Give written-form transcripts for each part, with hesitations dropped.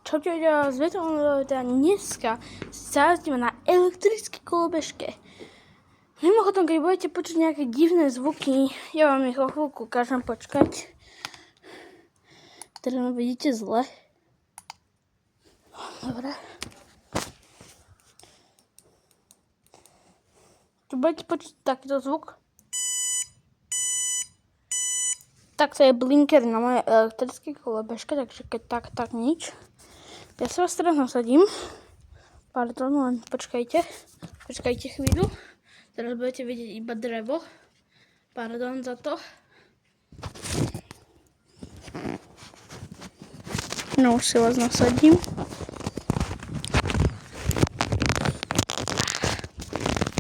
Čaute ľudia, z teda dneska sa jazdíme na elektrické kolobežke. Mimochodom, keď budete počuť nejaké divné zvuky, ja vám ich o chvíľku ukážem, počkať. Teraz ma vidíte zle. Dobre. Tu budete počuť takýto zvuk. Tak to je blinker na mojej elektrické kolobežke, takže keď tak nič. Ja sa vás teraz nasadím. Pardon, len počkajte chvíľu. Teraz budete vidieť iba drevo. Pardon za to. No už si vás nasadím.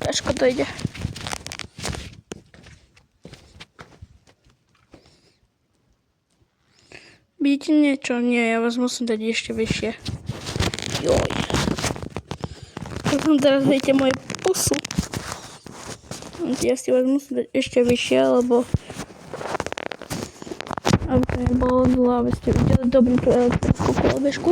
Ťažko to ide. Vidíte niečo? Nie, ja vás musím dať ešte vyššie. Joj. Teraz vidíte moju pusu. Ja si vás musím dať ešte vyššie, lebo aby to nebolo zle, aby ste videli dobrú tú elektrickú kolobežku.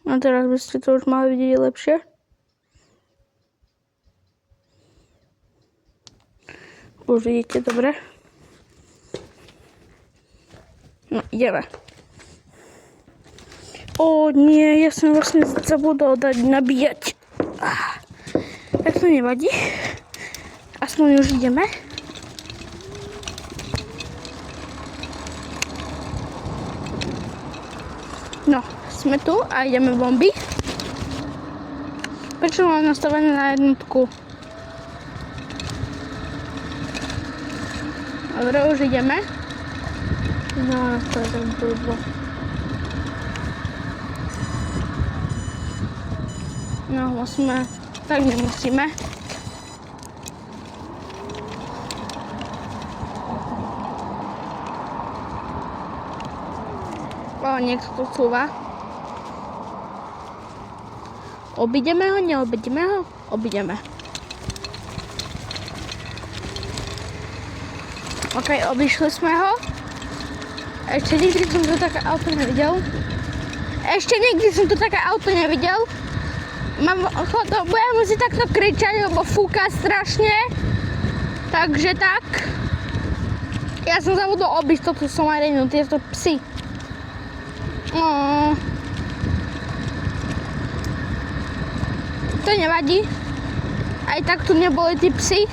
A teraz by ste to už mali vidieť lepšie. Už vidíte, dobre. No, ideme. Ó, nie, ja som vlastne zabudol dať nabíjať. Tak to nevadí. Aspoň už ideme. No, sme tu a ideme bomby. Prečo mám nastavené na jednotku? Dobre, už ideme. No, to je tak blbo. No, musíme, tak nemusíme. O, niekto tu cúva. Obídeme ho, neobídeme ho? Obídeme. OK, obišli sme ho. Ešte nikdy som to také auto nevidel. Budem musieť takto kričať, lebo fúka strašne. Takže tak. Ja som zabudol obísť toto somarinu, tieto psy. To nevadí. Aj tak tu neboli tí psy.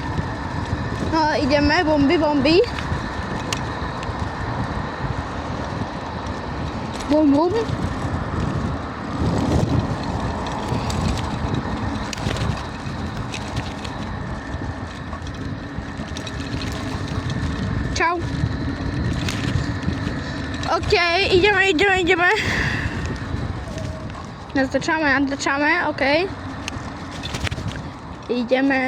No, ideme, bomby. Bum. Čau. OK, ideme. Natáčame, OK. Ideme.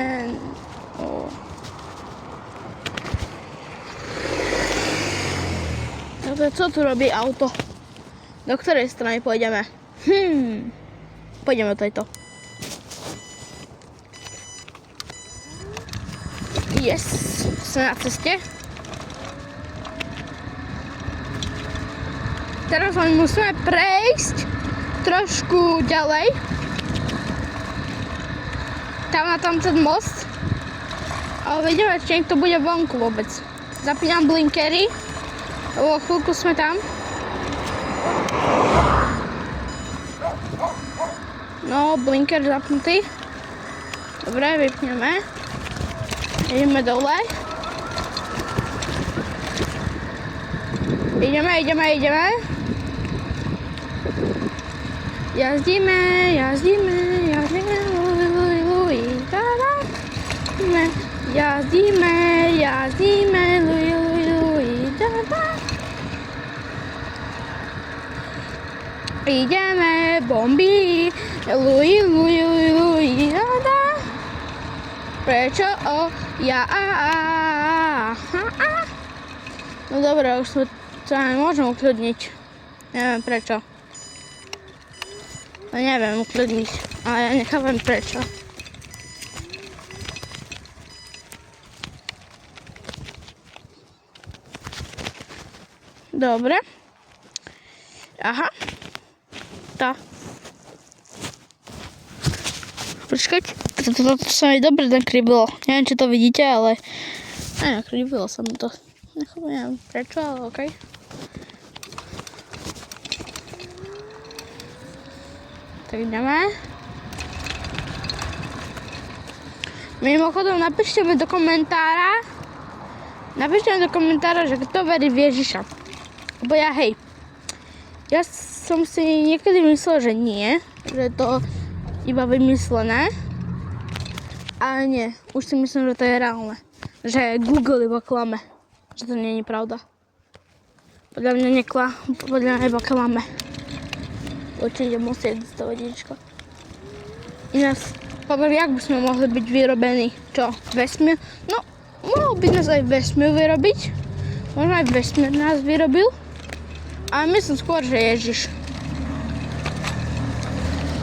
Co tu robí auto? Do ktorej strany pôjdeme? Pôjdeme do tejto. Yes, sme na ceste. Teraz len musíme prejsť trošku ďalej. Tam na ten most. Ale vidíme, či niekto bude vonku vôbec. Zapínam blinkery. O chvíľku sme tam. No, blinker zapnutý. Dobre, vypneme. Ideme dole. Ideme. Jazdíme. Jazdíme. Ideme, bomby, luj, da. Prečo? No dobre, už sa nemôžem ukľudniť. Neviem prečo. No neviem ukľudniť, ale ja nechápem prečo. Dobre. Aha. Tá. Počkať. Toto sa mi dobre nakrivilo. Neviem, či to vidíte, ale nakrivilo sa mi to. Neviem prečo, ale okej. Tak ideme. Mimochodom, napíšte mi do komentára, že kto verí v Ježiša. Lebo ja som si niekedy myslel, že nie, že to iba vymyslené. Ale nie, už si myslím, že to je reálne. Že Google iba klame. Že to nie je pravda. Podľa mňa iba klame. Určite musí existovať Ježiško. Ináč, jak by sme mohli byť vyrobení? Čo? Vesmír? No, mohol by nás aj vesmír vyrobiť. Možno aj vesmír nás vyrobil. Ale myslím skôr, že Ježiš.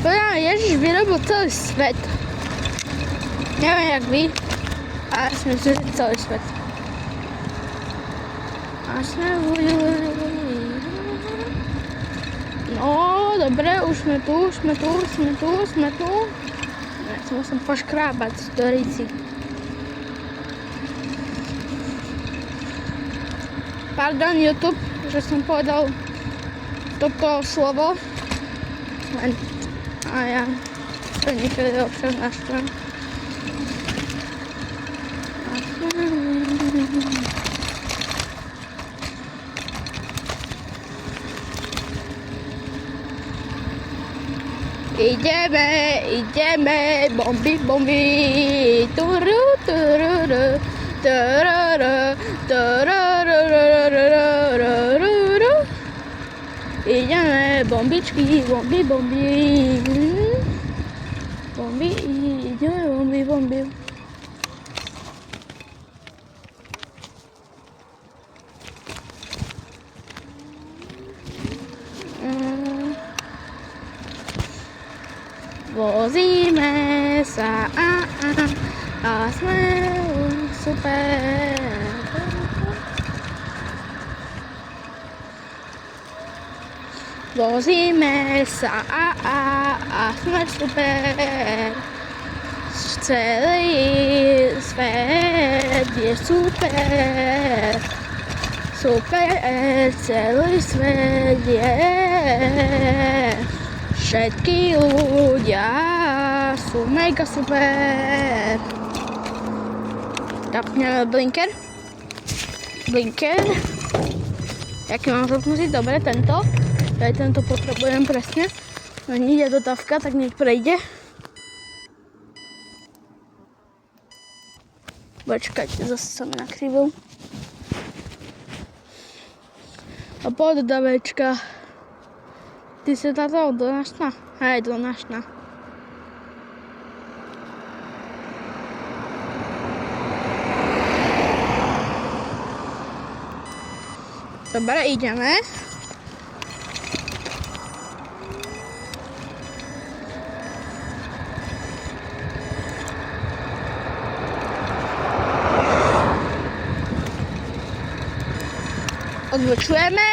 Podľa mňa Ježiš vyrobil celý svet. Neviem, jak vy, ale si myslím, že celý svet. A sme no, dobre, už sme tu. Ja si musím poškrábať do rici. Pardon, YouTube, že som povedal toto slovo. A ja to niekedy občas naštvem. Ideme, bomby, turu, tururu, tururu, tururu. Ideme, bombičky, bomby. Ideme, bomby. Vozíme sa a sme super. Vozíme sa a sme super. Celý svet je super. Super, celý svet je. Všetky ľudia sú mega super. Tapneme blinker. Jaký mám zapnutý? Dobre, tento. Aj tento potrebujem presne. No ide do tavka, tak nech prejde. Počkajte, zase som nakrivil. A poddavečka. Ty si táto donášna? Hej, donášna. Dobre, ideme. Odbočujeme.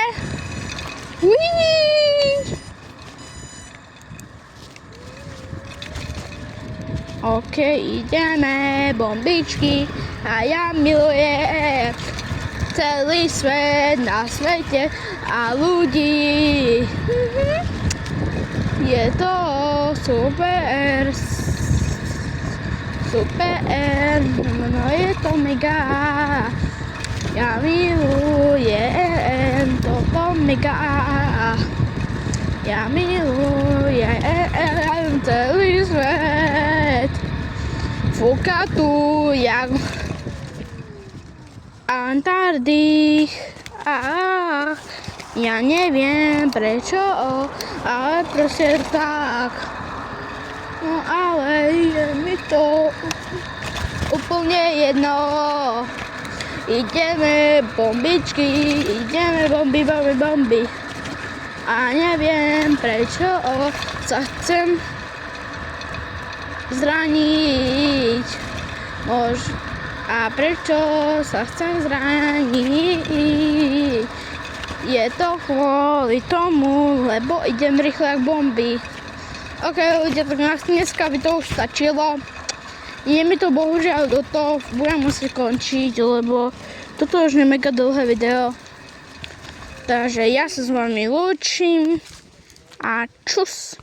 OK, ideme, bombičky, a ja milujem celý svet na svete a ľudí. Je to super, no je to mega. Ja milujem toto mega. Ja milujem celý svet. Fúka tu jak Antarktik. Ja neviem prečo, ale proste tak. No ale je mi to úplne jedno. Ideme bombičky, ideme bomby. A neviem prečo sa chcem zraniť. A prečo sa chcem zraniť? Je to kvôli tomu, lebo idem rýchle jak bomby. Ok, ľudia, tak dneska by to už stačilo. Je mi to bohužiaľ do toho, budem musieť končiť, lebo toto už je mega dlhé video. Takže ja sa s vami lúčim a čus.